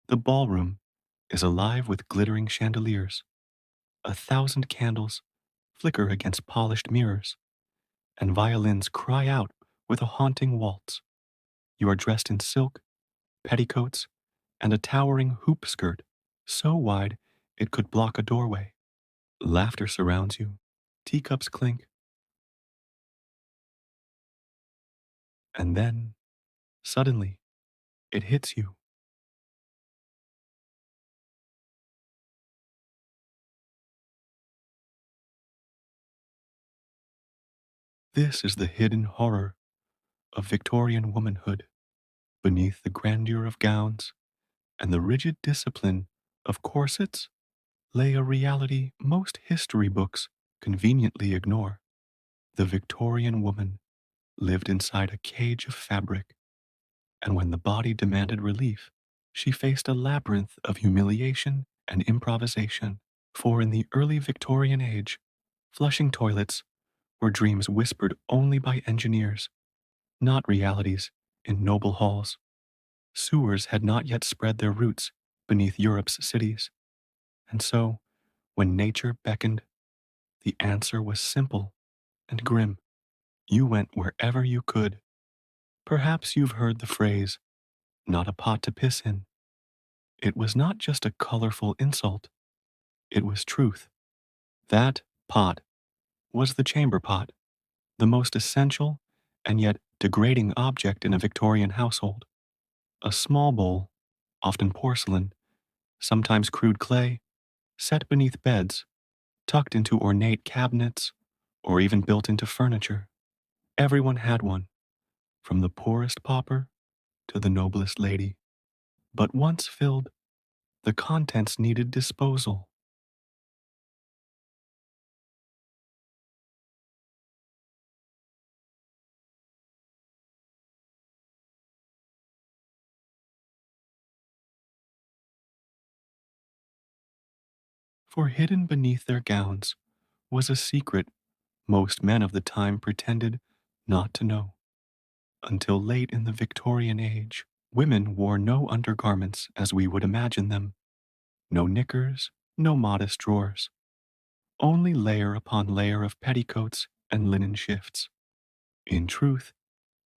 The ballroom is alive with glittering chandeliers. 1,000 candles flicker against polished mirrors, and violins cry out with a haunting waltz. You are dressed in silk, petticoats, and a towering hoop skirt so wide it could block a doorway. Laughter surrounds you, teacups clink, and then, suddenly, it hits you. This is the hidden horror of Victorian womanhood. Beneath the grandeur of gowns and the rigid discipline of corsets lay a reality most history books conveniently ignore. The Victorian woman lived inside a cage of fabric, and when the body demanded relief, she faced a labyrinth of humiliation and improvisation. For in the early Victorian age, flushing toilets were dreams whispered only by engineers, not realities in noble halls. Sewers had not yet spread their roots beneath Europe's cities, and so, when nature beckoned, the answer was simple and grim. You went wherever you could. Perhaps you've heard the phrase, not a pot to piss in. It was not just a colorful insult, it was truth. That pot was the chamber pot, the most essential and yet degrading object in a Victorian household. A small bowl, often porcelain, sometimes crude clay, set beneath beds, tucked into ornate cabinets, or even built into furniture. Everyone had one, from the poorest pauper to the noblest lady. But once filled, the contents needed disposal. For hidden beneath their gowns was a secret most men of the time pretended not to know. Until late in the Victorian age, women wore no undergarments as we would imagine them. No knickers, no modest drawers, only layer upon layer of petticoats and linen shifts. In truth,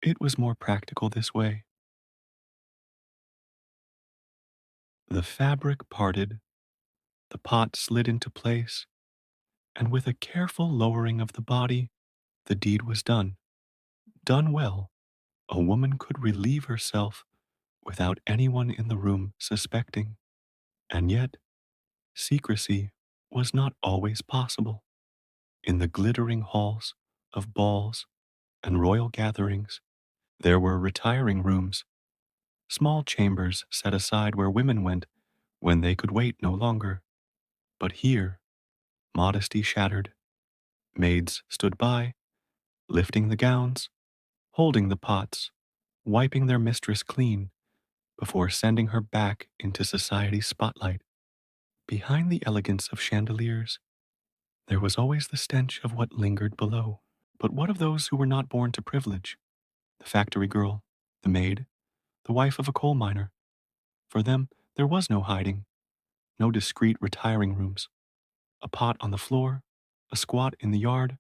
it was more practical this way. The fabric parted, the pot slid into place, and with a careful lowering of the body, the deed was done. Done well, a woman could relieve herself without anyone in the room suspecting. And yet, secrecy was not always possible. In the glittering halls of balls and royal gatherings, there were retiring rooms, small chambers set aside where women went when they could wait no longer. But here, modesty shattered. Maids stood by, lifting the gowns, holding the pots, wiping their mistress clean before sending her back into society's spotlight. Behind the elegance of chandeliers, there was always the stench of what lingered below. But what of those who were not born to privilege? The factory girl, the maid, the wife of a coal miner. For them, there was no hiding, no discreet retiring rooms. A pot on the floor, a squat in the yard,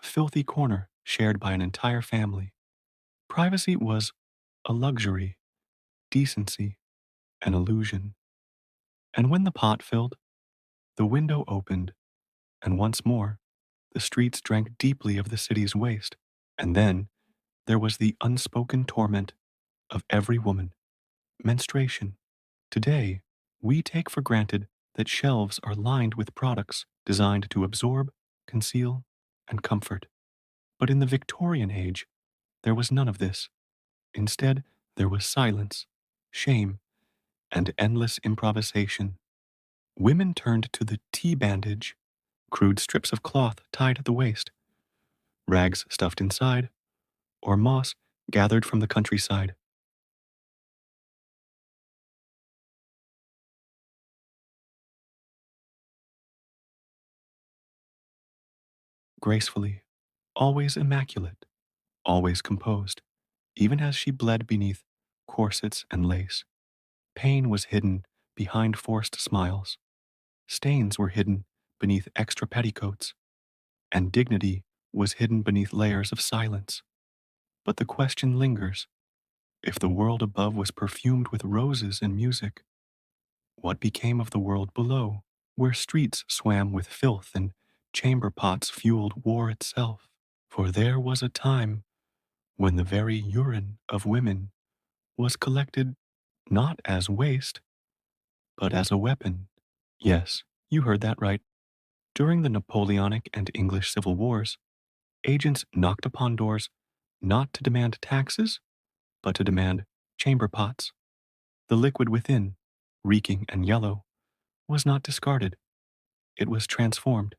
a filthy corner shared by an entire family. Privacy was a luxury, decency, an illusion. And when the pot filled, the window opened, and once more, the streets drank deeply of the city's waste. And then there was the unspoken torment of every woman, menstruation. Today, we take for granted that shelves are lined with products designed to absorb, conceal, and comfort. But in the Victorian age, there was none of this. Instead, there was silence, shame, and endless improvisation. Women turned to the tea bandage, crude strips of cloth tied at the waist, rags stuffed inside, or moss gathered from the countryside. Gracefully, always immaculate, always composed, even as she bled beneath corsets and lace. Pain was hidden behind forced smiles. Stains were hidden beneath extra petticoats, and dignity was hidden beneath layers of silence. But the question lingers: if the world above was perfumed with roses and music, what became of the world below, where streets swam with filth and chamber pots fueled war itself? For there was a time when the very urine of women was collected not as waste, but as a weapon. Yes, you heard that right. During the Napoleonic and English Civil Wars, agents knocked upon doors not to demand taxes, but to demand chamber pots. The liquid within, reeking and yellow, was not discarded. It was transformed.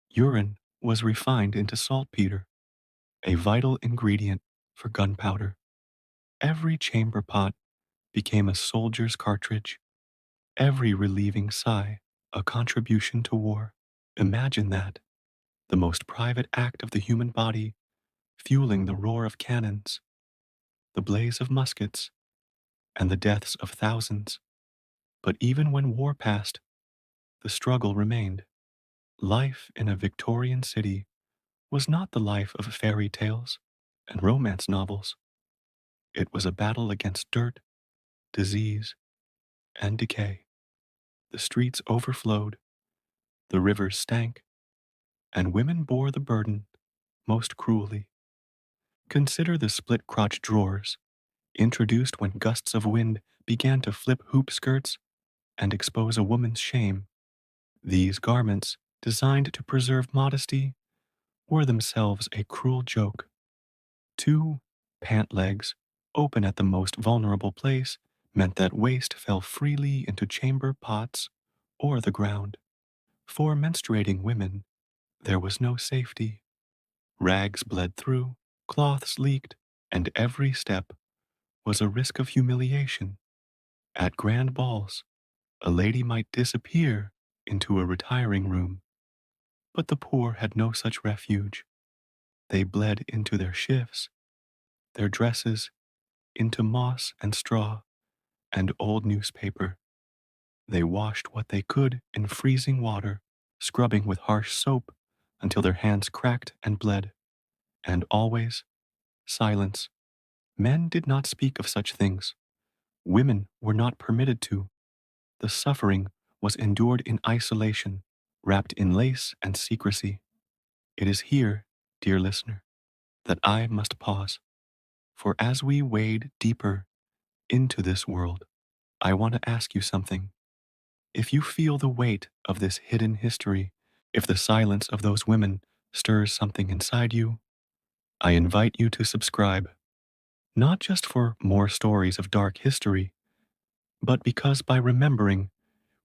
Urine was refined into saltpeter, a vital ingredient for gunpowder. Every chamber pot became a soldier's cartridge, every relieving sigh a contribution to war. Imagine that, the most private act of the human body, fueling the roar of cannons, the blaze of muskets, and the deaths of thousands. But even when war passed, the struggle remained. Life in a Victorian city was not the life of fairy tales and romance novels. It was a battle against dirt, disease, and decay. The streets overflowed, the rivers stank, and women bore the burden most cruelly. Consider the split crotch drawers, introduced when gusts of wind began to flip hoop skirts and expose a woman's shame. These garments, designed to preserve modesty, were themselves a cruel joke. Two pant legs, open at the most vulnerable place, meant that waste fell freely into chamber pots or the ground. For menstruating women, there was no safety. Rags bled through, cloths leaked, and every step was a risk of humiliation. At grand balls, a lady might disappear into a retiring room, but the poor had no such refuge. They bled into their shifts, their dresses, into moss and straw and old newspaper. They washed what they could in freezing water, scrubbing with harsh soap until their hands cracked and bled. And always, silence. Men did not speak of such things. Women were not permitted to. The suffering was endured in isolation, wrapped in lace and secrecy. It is here, dear listener, that I must pause. For as we wade deeper into this world, I want to ask you something. If you feel the weight of this hidden history, if the silence of those women stirs something inside you, I invite you to subscribe, not just for more stories of dark history, but because by remembering,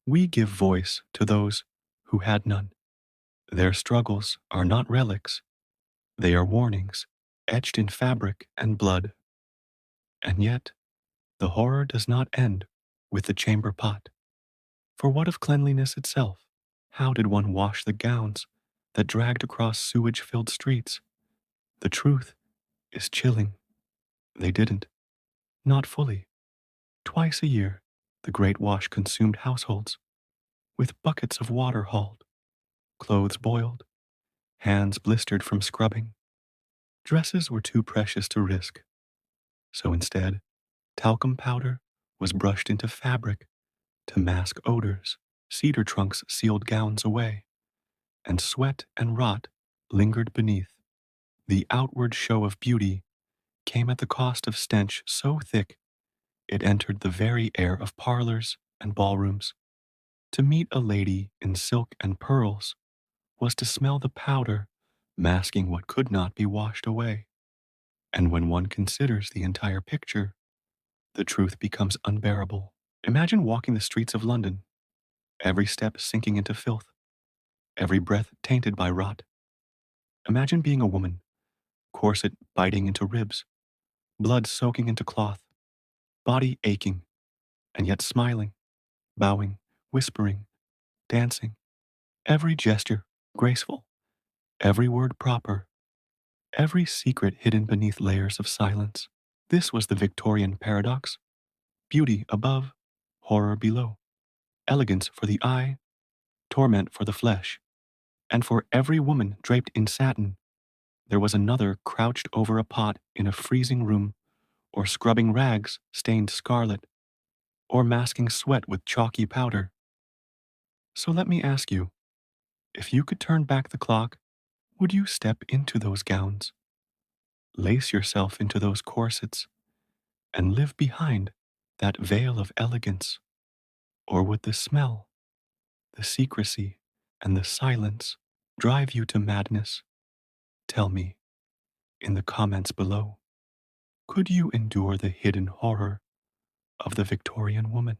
we give voice to those who had none. Their struggles are not relics, they are warnings, etched in fabric and blood. And yet, the horror does not end with the chamber pot. For what of cleanliness itself? How did one wash the gowns that dragged across sewage-filled streets? The truth is chilling. They didn't. Not fully. Twice a year, the Great Wash consumed households, with buckets of water hauled, clothes boiled, hands blistered from scrubbing. Dresses were too precious to risk. So instead, talcum powder was brushed into fabric to mask odors. Cedar trunks sealed gowns away, and sweat and rot lingered beneath. The outward show of beauty came at the cost of stench so thick it entered the very air of parlors and ballrooms. To meet a lady in silk and pearls was to smell the powder masking what could not be washed away. And when one considers the entire picture, the truth becomes unbearable. Imagine walking the streets of London, every step sinking into filth, every breath tainted by rot. Imagine being a woman, corset biting into ribs, blood soaking into cloth, body aching, and yet smiling, bowing, whispering, dancing, every gesture graceful, every word proper, every secret hidden beneath layers of silence. This was the Victorian paradox: beauty above, horror below, elegance for the eye, torment for the flesh, and for every woman draped in satin, there was another crouched over a pot in a freezing room, or scrubbing rags stained scarlet, or masking sweat with chalky powder. So let me ask you, if you could turn back the clock, would you step into those gowns, lace yourself into those corsets, and live behind that veil of elegance? Or would the smell, the secrecy, and the silence drive you to madness? Tell me in the comments below. Could you endure the hidden horror of the Victorian woman?